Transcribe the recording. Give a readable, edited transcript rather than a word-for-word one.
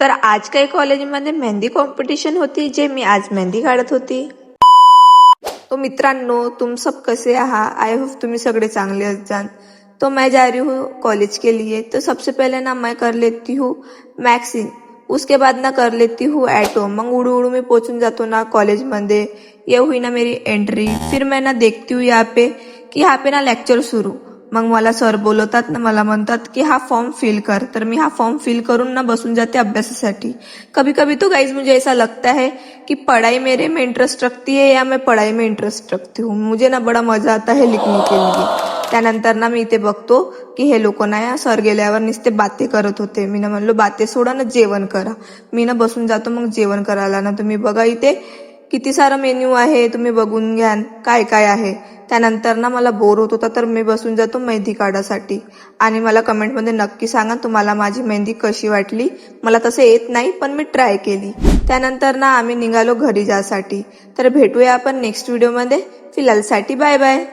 तर आज काही कॉलेजमध्ये मेहंदी कॉम्पिटिशन होती, जे मी आज मेहंदी काढत होती। तो मित्रांनो, तुम सब कैसे आहात? आई होप तुम्ही सगळे चांगले असाल। तो मैं जा रही हूँ कॉलेज के लिए। तो सबसे पहले ना मैं कर लेती हूँ मैक्सिंग, उसके बाद ना कर लेती हूँ ॲटो। मग उडू उडू मी पोचून जातो ना कॉलेज मध्ये। ये हुई ना मेरी एंट्री। फिर मैं ना देखती हूँ यहाँ पे की यहाँ पे ना लेक्चर सुरू। मग मला सर बोलवतात ना, मला म्हणतात की हा फॉर्म फिल कर। तर मी हा फॉर्म फिल करून ना बसून जाते अभ्यासासाठी। कभी कभी तो गाइज मुझे ऐसा लगता है कि पढ़ाई मेरे में इंटरेस्ट रखती है या मैं पढ़ाई में इंटरेस्ट रखती हूँ। मुझे ना बड़ा मजा आता है लिखने के लिए। त्यानंतर ना मी इथे बघतो की हे लोक ना या सर गेल्यावर नुसते बाते करत होते। मी ना म्हणलो बाते सोडा ना, जेवण करा। मी ना बसून जातो मग जेवण करायला। ना तुम्ही बघा इथे किती सारा मेन्यू आहे, तुम्ही बघून घ्या काय काय आहे। त्यानंतर ना मला बोर होत होता, तर मी बसून जातो मेहंदी काढासाठी। आणि मला कमेंटमध्ये नक्की सांगा तुम्हाला माझी मेहंदी कशी वाटली। मला तसं येत नाही, पण मी ट्राय केली। त्यानंतर ना आम्ही निघालो घरी जासाठी। तर भेटूया आपण नेक्स्ट व्हिडिओमध्ये। फिलहालसाठी बाय बाय।